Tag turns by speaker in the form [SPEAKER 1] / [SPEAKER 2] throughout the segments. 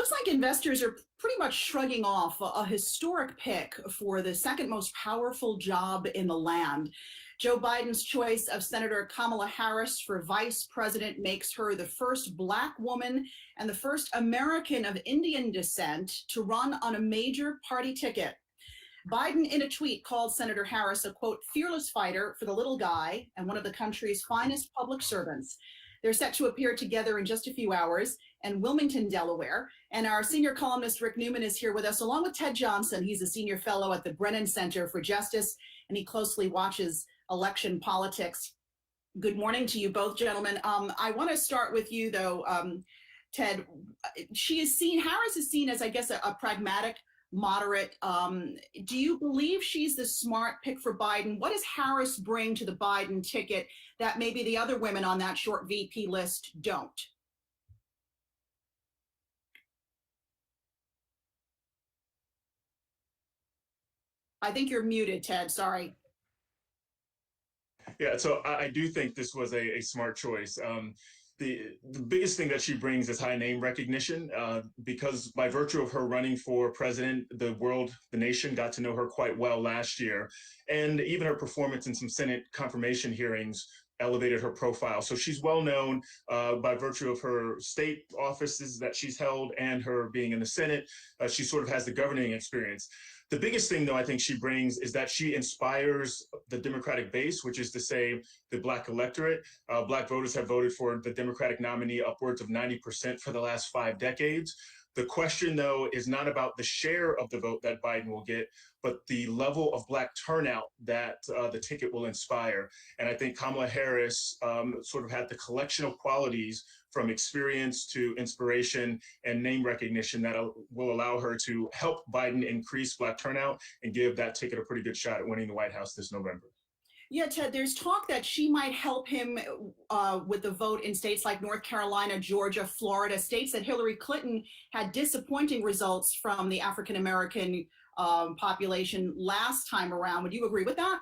[SPEAKER 1] looks like investors are pretty much shrugging off a historic pick for the second most powerful job in the land. Joe Biden's choice of Senator Kamala Harris for vice president makes her the first Black woman and the first American of Indian descent to run on a major party ticket. Biden, in a tweet, called Senator Harris a, quote, fearless fighter for the little guy and one of the country's finest public servants. They're set to appear together in just a few hours in Wilmington, Delaware. And our senior columnist, Rick Newman, is here with us, along with Ted Johnson. He's a senior fellow at the Brennan Center for Justice, and he closely watches election politics. Good morning to you both, gentlemen. I want to start with you, though, Ted. Harris is seen as, I guess, a pragmatic, moderate. Do you believe she's the smart pick for Biden? What does Harris bring to the Biden ticket that maybe the other women on that short VP list don't? I think you're muted, Ted. Sorry.
[SPEAKER 2] Yeah, so I do think this was a smart choice. The biggest thing that she brings is high name recognition, because by virtue of her running for president, the nation got to know her quite well last year. And even her performance in some Senate confirmation hearings elevated her profile. So she's well known by virtue of her state offices that she's held and her being in the Senate. She sort of has the governing experience. The biggest thing, though, I think she brings is that she inspires the Democratic base, which is to say the Black electorate. Black voters have voted for the Democratic nominee upwards of 90% for the last 5 decades. The question, though, is not about the share of the vote that Biden will get, but the level of Black turnout that the ticket will inspire. And I think Kamala Harris sort of had the collection of qualities from experience to inspiration and name recognition that will allow her to help Biden increase Black turnout and give that ticket a pretty good shot at winning the White House this November.
[SPEAKER 1] Yeah, Ted, there's talk that she might help him with the vote in states like North Carolina, Georgia, Florida, states that Hillary Clinton had disappointing results from the African-American population last time around. Would you agree with that?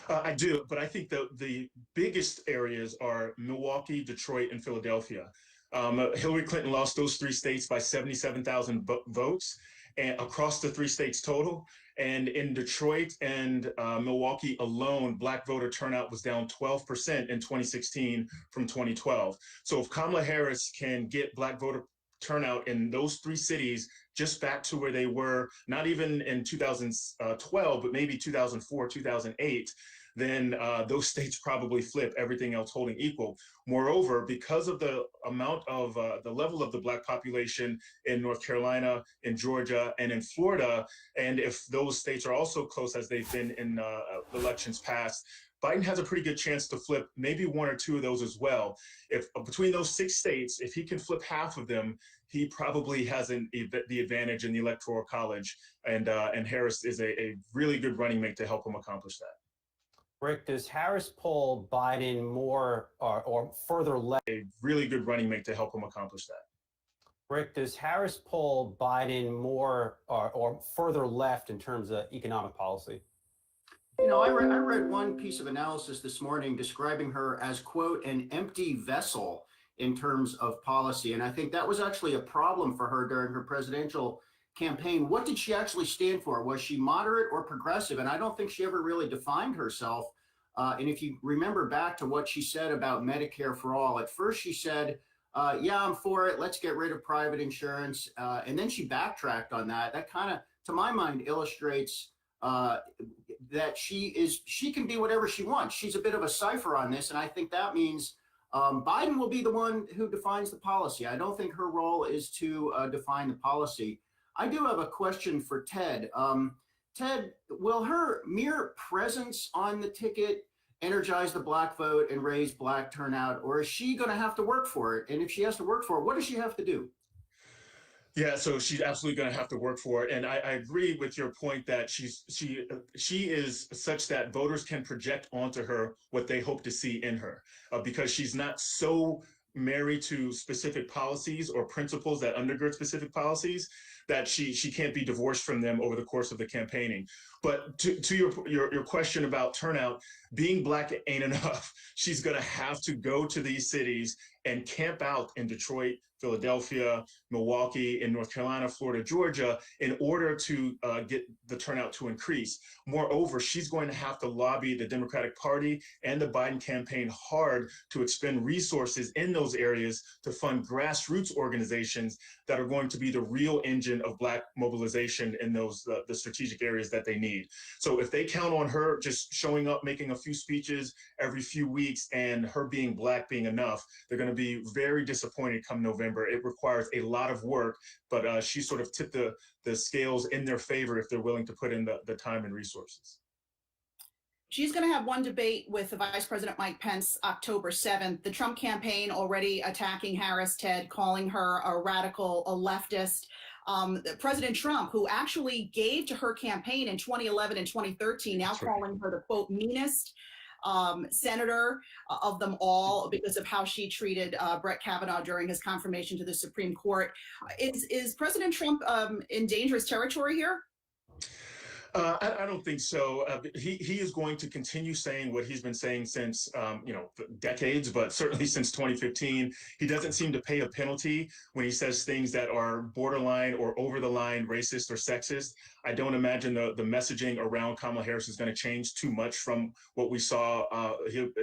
[SPEAKER 2] I do, but I think the biggest areas are Milwaukee, Detroit, and Philadelphia. Hillary Clinton lost those 3 states by 77,000 votes and across the 3 states total. And in Detroit and Milwaukee alone, Black voter turnout was down 12% in 2016 from 2012. So if Kamala Harris can get Black voter turnout in those 3 cities just back to where they were, not even in 2012, but maybe 2004, 2008, then those states probably flip, everything else holding equal. Moreover, because of the amount of the level of the Black population in North Carolina, in Georgia, and in Florida, and if those states are also close as they've been in elections past, Biden has a pretty good chance to flip maybe 1 or 2 of those as well. If between those 6 states, if he can flip half of them, he probably has the advantage in the Electoral College, and Harris is a really good running mate to help him accomplish that.
[SPEAKER 3] Rick, does Harris pull Biden more or further left?
[SPEAKER 2] A really good running mate to help him accomplish that.
[SPEAKER 3] Rick, does Harris pull Biden more or further left in terms of economic policy?
[SPEAKER 4] You know, I read one piece of analysis this morning describing her as, quote, an empty vessel in terms of policy. And I think that was actually a problem for her during her presidential campaign. What did she actually stand for? Was she moderate or progressive? And I don't think she ever really defined herself. And if you remember back to what she said about Medicare for all, at first she said, yeah, I'm for it. Let's get rid of private insurance. And then she backtracked on that. That kind of, to my mind, illustrates that she can be whatever she wants. She's a bit of a cipher on this. And I think that means Biden will be the one who defines the policy. I don't think her role is to define the policy. I do have a question for Ted. Ted, will her mere presence on the ticket energize the Black vote and raise Black turnout, or is she going to have to work for it? And if she has to work for it, what does she have to do?
[SPEAKER 2] Yeah, so she's absolutely going to have to work for it. And I agree with your point that she is such that voters can project onto her what they hope to see in her, because she's not so married to specific policies or principles that undergird specific policies that she can't be divorced from them over the course of the campaigning. But to your question about turnout, being Black ain't enough. She's going to have to go to these cities and camp out in Detroit, Philadelphia, Milwaukee, in North Carolina, Florida, Georgia, in order to get the turnout to increase. Moreover, she's going to have to lobby the Democratic Party and the Biden campaign hard to expend resources in those areas to fund grassroots organizations that are going to be the real engine of Black mobilization in those the strategic areas that they need. So if they count on her just showing up, making a few speeches every few weeks, and her being Black being enough, they're going to be very disappointed come November. It requires a lot of work, but she sort of tipped the scales in their favor if they're willing to put in the time and resources.
[SPEAKER 1] She's going to have one debate with Vice President Mike Pence October 7th. The Trump campaign already attacking Harris, Ted, calling her a radical, a leftist. President Trump, who actually gave to her campaign in 2011 and 2013, now calling her the, quote, meanest senator of them all because of how she treated Brett Kavanaugh during his confirmation to the Supreme Court. Is President Trump in dangerous territory here?
[SPEAKER 2] I don't think so. He is going to continue saying what he's been saying since, decades, but certainly since 2015. He doesn't seem to pay a penalty when he says things that are borderline or over the line racist or sexist. I don't imagine the messaging around Kamala Harris is going to change too much from what we saw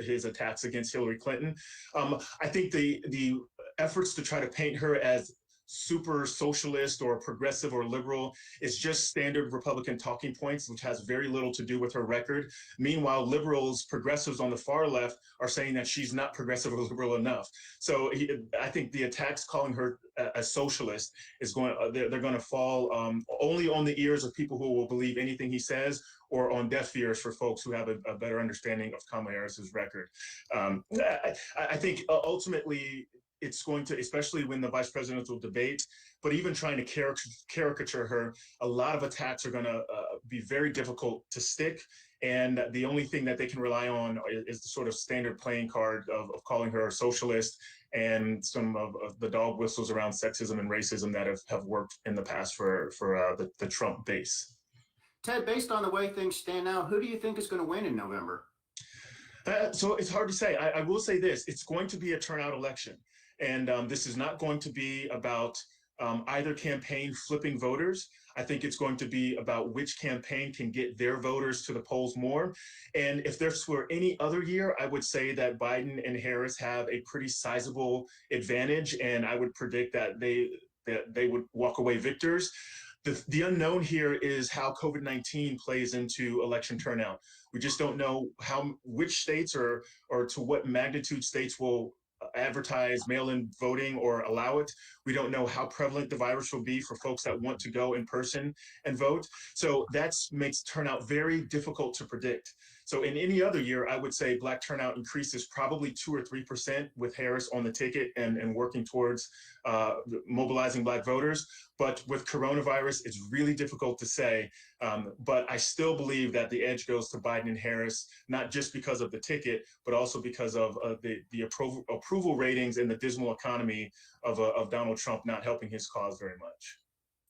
[SPEAKER 2] his attacks against Hillary Clinton. I think the efforts to try to paint her as super socialist or progressive or liberal is just standard Republican talking points, which has very little to do with her record. Meanwhile, liberals, progressives on the far left are saying that she's not progressive or liberal enough. So I think the attacks calling her a socialist is they're going to fall only on the ears of people who will believe anything he says, or on deaf ears for folks who have a better understanding of Kamala Harris's record. I think ultimately, it's going to, especially when the vice presidential debate, but even trying to caricature her, a lot of attacks are going to be very difficult to stick. And the only thing that they can rely on is the sort of standard playing card of calling her a socialist and some of the dog whistles around sexism and racism that have worked in the past for the Trump base.
[SPEAKER 4] Ted, based on the way things stand now, who do you think is going to win in November?
[SPEAKER 2] So it's hard to say. I will say this, it's going to be a turnout election. And this is not going to be about either campaign flipping voters. I think it's going to be about which campaign can get their voters to the polls more. And if this were any other year, I would say that Biden and Harris have a pretty sizable advantage. And I would predict that they would walk away victors. The unknown here is how COVID-19 plays into election turnout. We just don't know which states or to what magnitude states will advertise mail-in voting or allow it. We don't know how prevalent the virus will be for folks that want to go in person and vote. So that makes turnout very difficult to predict. So in any other year, I would say Black turnout increases probably 2 or 3% with Harris on the ticket and working towards mobilizing Black voters. But with coronavirus, it's really difficult to say. But I still believe that the edge goes to Biden and Harris, not just because of the ticket, but also because of the approval ratings and the dismal economy of Donald Trump not helping his cause very much.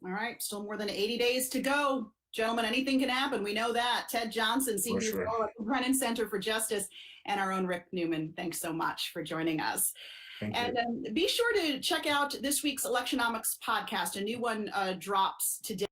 [SPEAKER 1] All right, still more than 80 days to go. Gentlemen, anything can happen. We know that. Ted Johnson, senior fellow at the Brennan Center for Justice, and our own Rick Newman. Thanks so much for joining us. And be sure to check out this week's Electionomics podcast. A new one drops today.